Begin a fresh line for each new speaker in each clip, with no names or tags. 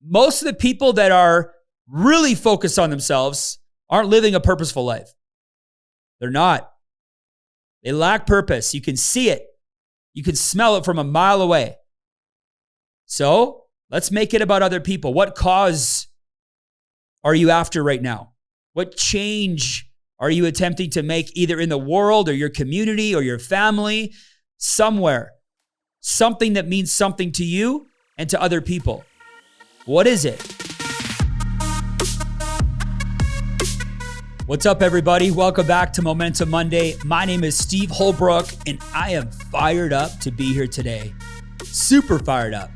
most of the people that are really focused on themselves aren't living a purposeful life. They're not. They lack purpose. You can see it. You can smell it from a mile away. So let's make it about other people. What cause are you after right now? What change are you attempting to make either in the world or your community or your family, somewhere? Something that means something to you and to other people. What is it? What's up, everybody? Welcome back to Momentum Monday. My name is Steve Holbrook, and I am fired up to be here today. Super fired up.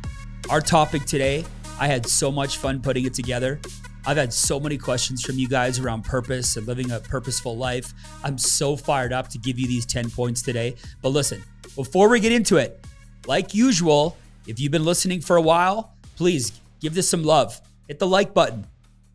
Our topic today, I had so much fun putting it together. I've had so many questions from you guys around purpose and living a purposeful life. I'm so fired up to give you these 10 points today. But listen, before we get into it, like usual, if you've been listening for a while, please give this some love. Hit the like button,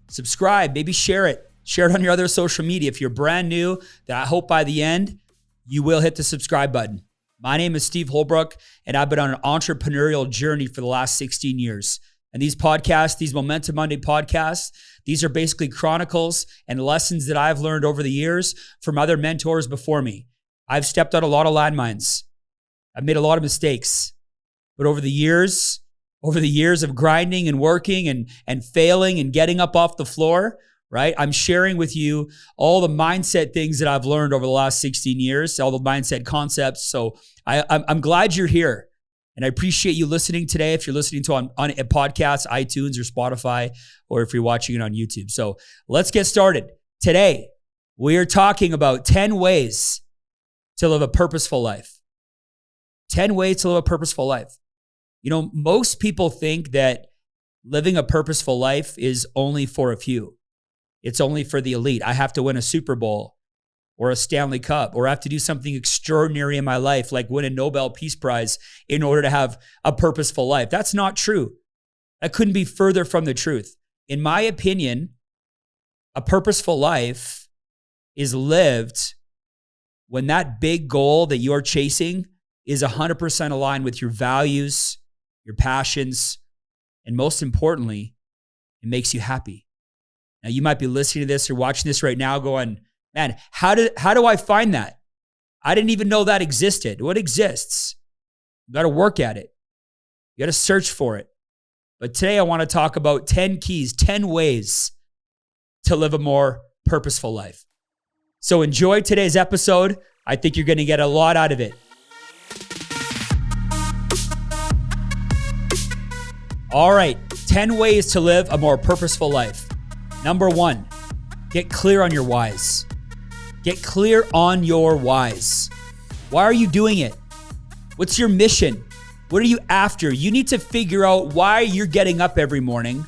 subscribe, maybe share it. Share it on your other social media. If you're brand new, then I hope by the end, you will hit the subscribe button. My name is Steve Holbrook, and I've been on an entrepreneurial journey for the last 16 years. And these podcasts, these Momentum Monday podcasts, these are basically chronicles and lessons that I've learned over the years from other mentors before me. I've stepped on a lot of landmines. I've made a lot of mistakes. But over the years of grinding and working and failing and getting up off the floor, right? I'm sharing with you all the mindset things that I've learned over the last 16 years, all the mindset concepts. So I'm glad you're here. And I appreciate you listening today. If you're listening to on a podcast, iTunes or Spotify, or if you're watching it on YouTube. So let's get started. Today, we are talking about 10 ways to live a purposeful life. 10 ways to live a purposeful life. You know, most people think that living a purposeful life is only for a few. It's only for the elite. I have to win a Super Bowl or a Stanley Cup, or I have to do something extraordinary in my life, like win a Nobel Peace Prize in order to have a purposeful life. That's not true. That couldn't be further from the truth. In my opinion, a purposeful life is lived when that big goal that you're chasing is 100% aligned with your values, your passions, and most importantly, it makes you happy. Now, you might be listening to this or watching this right now going, man, how do I find that? I didn't even know that existed. What exists? You got to work at it. You got to search for it. But today I want to talk about 10 keys, 10 ways to live a more purposeful life. So enjoy today's episode. I think you're going to get a lot out of it. All right, 10 ways to live a more purposeful life. Number 1, get clear on your whys. Get clear on your whys. Why are you doing it? What's your mission? What are you after? You need to figure out why you're getting up every morning,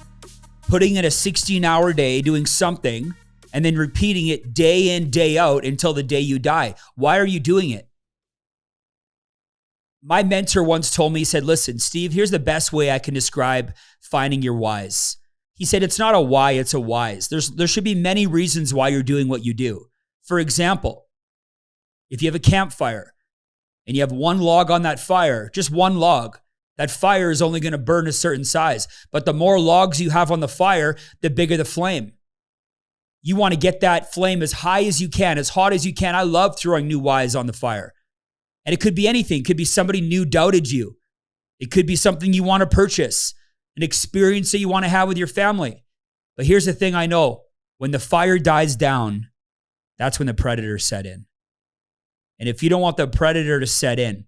putting in a 16-hour day, doing something, and then repeating it day in, day out until the day you die. Why are you doing it? My mentor once told me, he said, listen, Steve, here's the best way I can describe finding your whys. He said, it's not a why, it's a whys. There should be many reasons why you're doing what you do. For example, if you have a campfire and you have one log on that fire, just one log, that fire is only going to burn a certain size. But the more logs you have on the fire, the bigger the flame. You want to get that flame as high as you can, as hot as you can. I love throwing new whys on the fire. And it could be anything. It could be somebody new doubted you. It could be something you want to purchase, an experience that you want to have with your family. But here's the thing I know. When the fire dies down, that's when the predator set in. And if you don't want the predator to set in,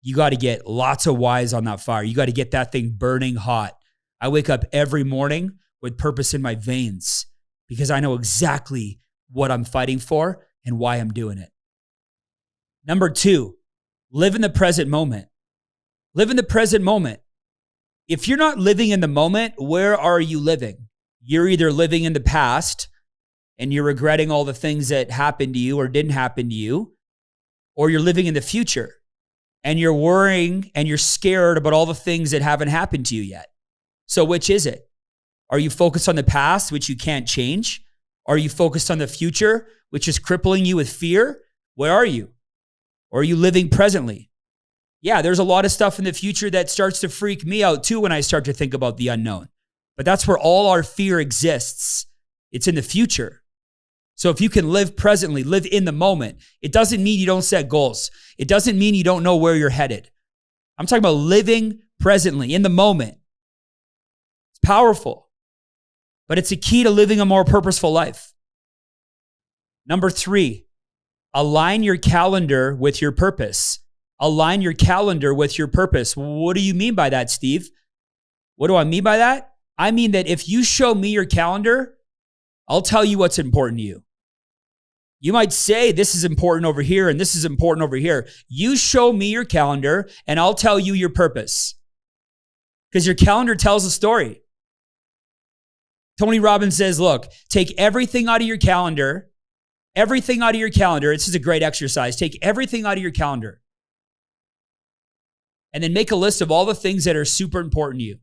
you got to get lots of whys on that fire. You got to get that thing burning hot. I wake up every morning with purpose in my veins because I know exactly what I'm fighting for and why I'm doing it. Number 2, live in the present moment. Live in the present moment. If you're not living in the moment, where are you living? You're either living in the past and you're regretting all the things that happened to you or didn't happen to you, or you're living in the future and you're worrying and you're scared about all the things that haven't happened to you yet. So which is it? Are you focused on the past, which you can't change? Are you focused on the future, which is crippling you with fear? Where are you? Or are you living presently? Yeah, there's a lot of stuff in the future that starts to freak me out too when I start to think about the unknown. But that's where all our fear exists. It's in the future. So if you can live presently, live in the moment, it doesn't mean you don't set goals. It doesn't mean you don't know where you're headed. I'm talking about living presently, in the moment. It's powerful, but it's a key to living a more purposeful life. Number 3, align your calendar with your purpose. Align your calendar with your purpose. What do you mean by that, Steve? What do I mean by that? I mean that if you show me your calendar, I'll tell you what's important to you. You might say this is important over here and this is important over here. You show me your calendar and I'll tell you your purpose. Because your calendar tells a story. Tony Robbins says, look, take everything out of your calendar. Everything out of your calendar. This is a great exercise. Take everything out of your calendar. And then make a list of all the things that are super important to you.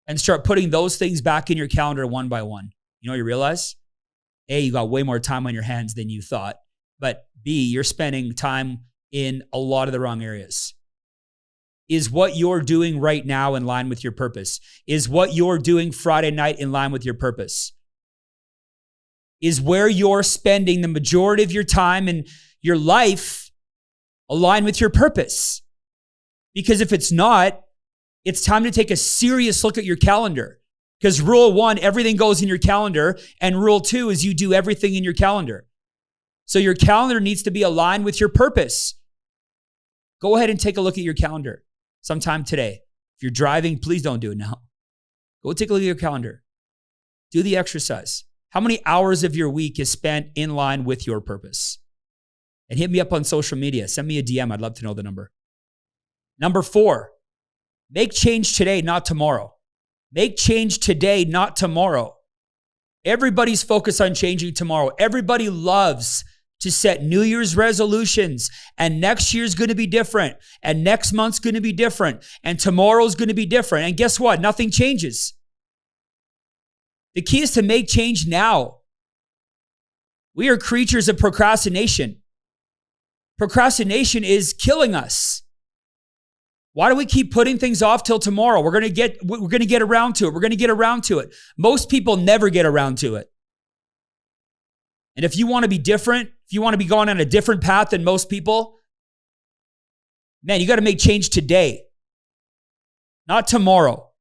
And start putting those things back in your calendar one by one. You know what you realize? A, you got way more time on your hands than you thought. But B, you're spending time in a lot of the wrong areas. Is what you're doing right now in line with your purpose? Is what you're doing Friday night in line with your purpose? Is where you're spending the majority of your time and your life aligned with your purpose? Because if it's not, it's time to take a serious look at your calendar. Because rule 1, everything goes in your calendar. And rule 2 is you do everything in your calendar. So your calendar needs to be aligned with your purpose. Go ahead and take a look at your calendar sometime today. If you're driving, please don't do it now. Go take a look at your calendar. Do the exercise. How many hours of your week is spent in line with your purpose? And hit me up on social media. Send me a DM. I'd love to know the number. Number 4, make change today, not tomorrow. Make change today, not tomorrow. Everybody's focused on changing tomorrow. Everybody loves to set New Year's resolutions, and next year's going to be different, and next month's going to be different, and tomorrow's going to be different. And guess what? Nothing changes. The key is to make change now. We are creatures of procrastination. Procrastination is killing us. Why do we keep putting things off till tomorrow? We're going to get around to it. We're going to get around to it. Most people never get around to it. And if you want to be different, if you want to be going on a different path than most people, man, you got to make change today, not tomorrow.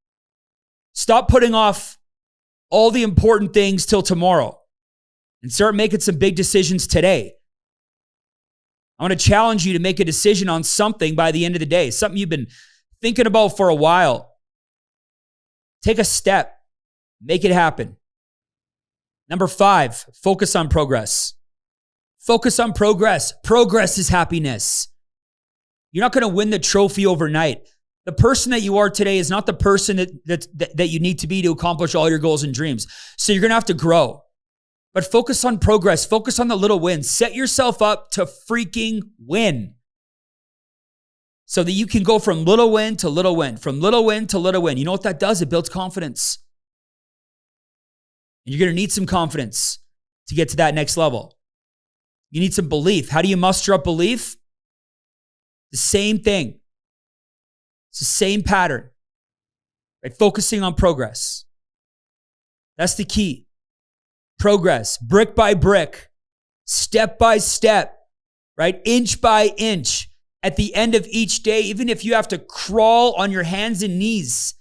Stop putting off all the important things till tomorrow and start making some big decisions today. I want to challenge you to make a decision on something by the end of the day, something you've been thinking about for a while. Take a step, make it happen. Number 5, focus on progress. Focus on progress. Progress is happiness. You're not going to win the trophy overnight. The person that you are today is not the person that you need to be to accomplish all your goals and dreams. So you're going to have to grow. But focus on progress. Focus on the little wins. Set yourself up to freaking win. So that you can go from little win to little win, from little win to little win. You know what that does? It builds confidence. And you're going to need some confidence to get to that next level. You need some belief. How do you muster up belief? The same thing. It's the same pattern. Right? Focusing on progress. That's the key. Progress, brick by brick, step by step, right? Inch by inch. At the end of each day, even if you have to crawl on your hands and knees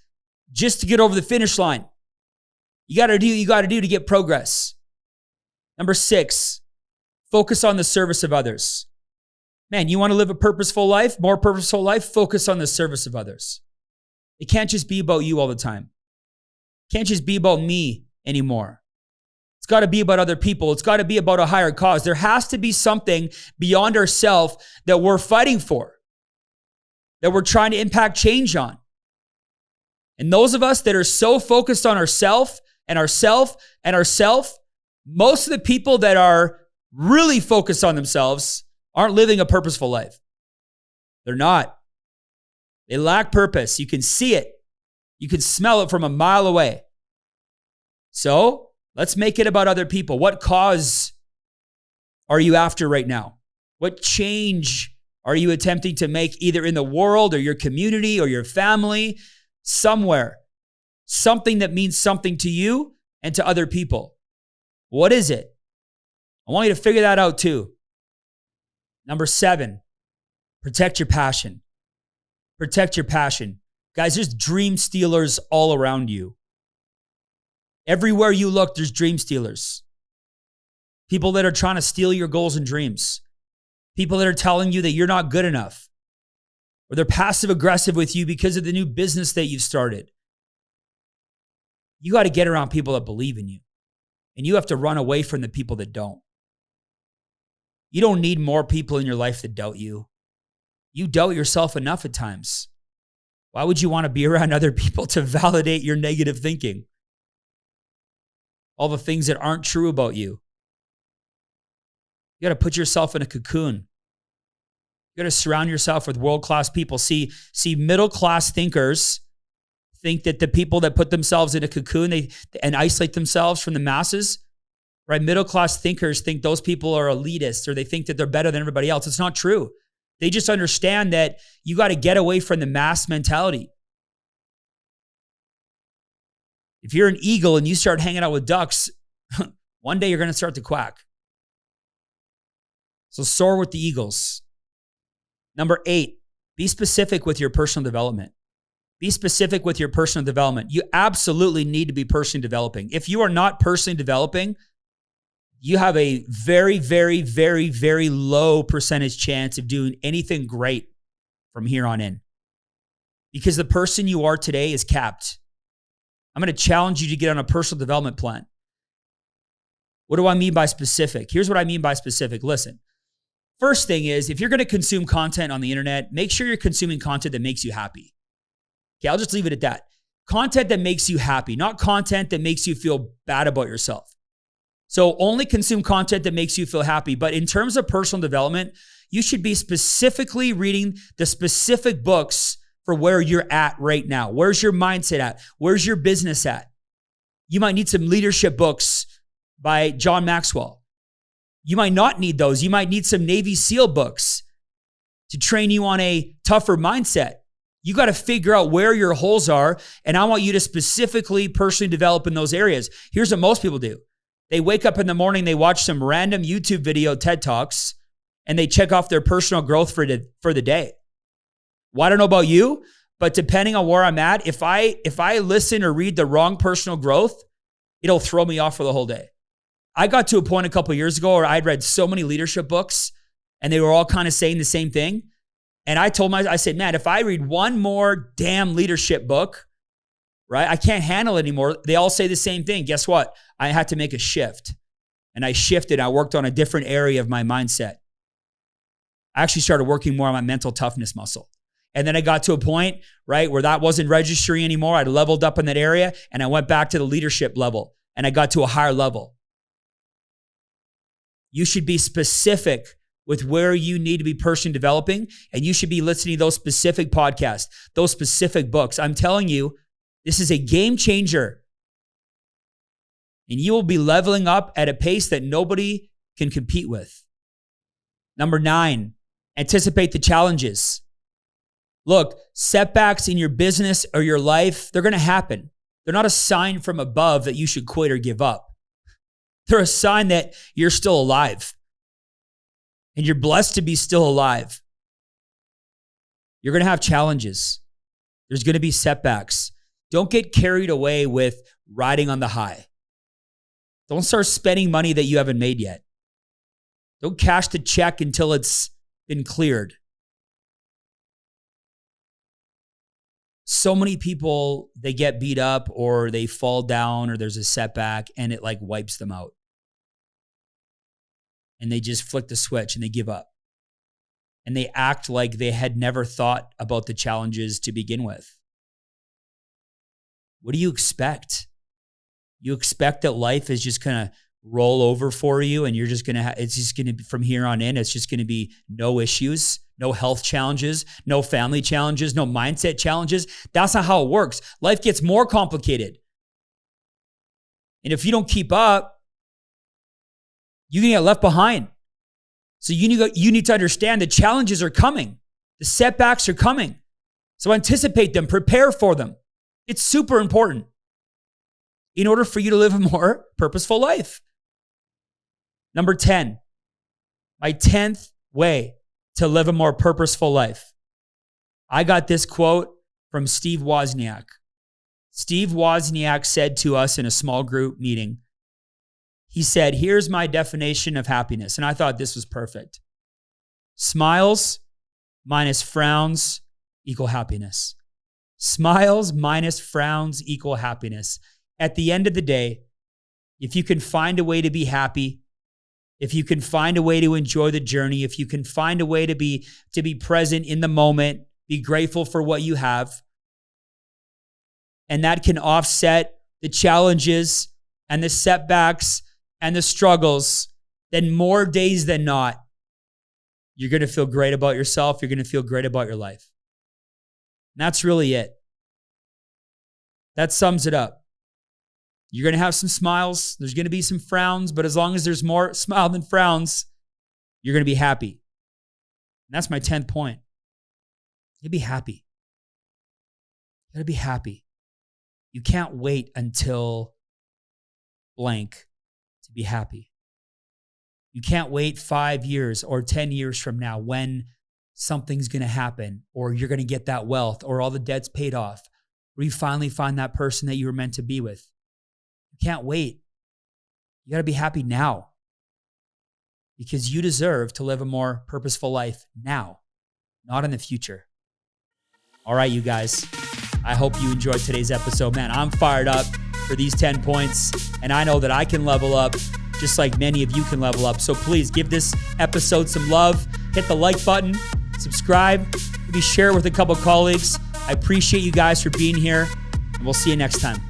just to get over the finish line, you got to do to get progress. Number 6, focus on the service of others. Man, you want to live a purposeful life, more purposeful life? Focus on the service of others. It can't just be about you all the time. It can't just be about me anymore. It's got to be about other people. It's got to be about a higher cause. There has to be something beyond ourselves that we're fighting for, that we're trying to impact change on. And those of us that are so focused on ourself and ourself and ourself, most of the people that are really focused on themselves aren't living a purposeful life. They're not. They lack purpose. You can see it. You can smell it from a mile away. So let's make it about other people. What cause are you after right now? What change are you attempting to make either in the world or your community or your family, somewhere? Something that means something to you and to other people. What is it? I want you to figure that out too. Number 7, protect your passion. Protect your passion. Guys, there's dream stealers all around you. Everywhere you look, there's dream stealers. People that are trying to steal your goals and dreams. People that are telling you that you're not good enough. Or they're passive aggressive with you because of the new business that you've started. You got to get around people that believe in you. And you have to run away from the people that don't. You don't need more people in your life that doubt you. You doubt yourself enough at times. Why would you want to be around other people to validate your negative thinking? All the things that aren't true about you. You got to put yourself in a cocoon. You got to surround yourself with world-class people. See, middle-class thinkers think that the people that put themselves in a cocoon and isolate themselves from the masses, right? Middle-class thinkers think those people are elitists or they think that they're better than everybody else. It's not true. They just understand that you got to get away from the mass mentality. If you're an eagle and you start hanging out with ducks, one day you're going to start to quack. So soar with the eagles. Number 8, be specific with your personal development. Be specific with your personal development. You absolutely need to be personally developing. If you are not personally developing, you have a very, very, very, very low percentage chance of doing anything great from here on in. Because the person you are today is capped. I'm going to challenge you to get on a personal development plan. What do I mean by specific? Here's what I mean by specific. Listen, first thing is, if you're going to consume content on the internet, make sure you're consuming content that makes you happy. Okay, I'll just leave it at that. Content that makes you happy, not content that makes you feel bad about yourself. So only consume content that makes you feel happy. But in terms of personal development, you should be specifically reading the specific books for where you're at right now. Where's your mindset at? Where's your business at? You might need some leadership books by John Maxwell. You might not need those. You might need some Navy SEAL books to train you on a tougher mindset. You got to figure out where your holes are, and I want you to specifically personally develop in those areas. Here's what most people do. They wake up in the morning, they watch some random YouTube video, TED Talks, and they check off their personal growth for the day. Well, I don't know about you, but depending on where I'm at, if I listen or read the wrong personal growth, it'll throw me off for the whole day. I got to a point a couple of years ago where I'd read so many leadership books and they were all kind of saying the same thing. And I said, man, if I read one more damn leadership book, right, I can't handle it anymore. They all say the same thing. Guess what? I had to make a shift. And I shifted. I worked on a different area of my mindset. I actually started working more on my mental toughness muscle. And then I got to a point, right, where that wasn't registering anymore. I leveled up in that area and I went back to the leadership level and I got to a higher level. You should be specific with where you need to be personally developing, and you should be listening to those specific podcasts, those specific books. I'm telling you, this is a game changer. And you will be leveling up at a pace that nobody can compete with. Number 9, anticipate the challenges. Look, setbacks in your business or your life, they're going to happen. They're not a sign from above that you should quit or give up. They're a sign that you're still alive. And you're blessed to be still alive. You're going to have challenges. There's going to be setbacks. Don't get carried away with riding on the high. Don't start spending money that you haven't made yet. Don't cash the check until it's been cleared. So many people, they get beat up or they fall down or there's a setback and it like wipes them out. And they just flick the switch and they give up. And they act like they had never thought about the challenges to begin with. What do you expect? You expect that life is just going to roll over for you and you're just going to, it's just going to be from here on in, it's just going to be no issues, no health challenges, no family challenges, no mindset challenges. That's not how it works. Life gets more complicated. And if you don't keep up, you can get left behind. So you need to understand the challenges are coming. The setbacks are coming. So anticipate them, prepare for them. It's super important. in order for you to live a more purposeful life. Number 10, my 10th way to live a more purposeful life. I got this quote from Steve Wozniak. Steve Wozniak said to us in a small group meeting, he said, here's my definition of happiness. And I thought this was perfect. Smiles minus frowns equal happiness. Smiles minus frowns equal happiness. At the end of the day, if you can find a way to be happy, if you can find a way to enjoy the journey, if you can find a way to be present in the moment, be grateful for what you have, and that can offset the challenges and the setbacks and the struggles, then more days than not, you're going to feel great about yourself. You're going to feel great about your life. And that's really it. That sums it up. You're going to have some smiles. There's going to be some frowns, but as long as there's more smile than frowns, you're going to be happy. And that's my 10th point. You'll be happy. You got to be happy. You can't wait until blank to be happy. You can't wait 5 years or 10 years from now when something's going to happen, or you're going to get that wealth, or all the debt's paid off, or you finally find that person that you were meant to be with. You can't wait. You got to be happy now, because you deserve to live a more purposeful life now, not in the future. All right, you guys. I hope you enjoyed today's episode. Man, I'm fired up for these 10 points, and I know that I can level up just like many of you can level up. So please give this episode some love. Hit the like button, subscribe, maybe share it with a couple colleagues. I appreciate you guys for being here, and we'll see you next time.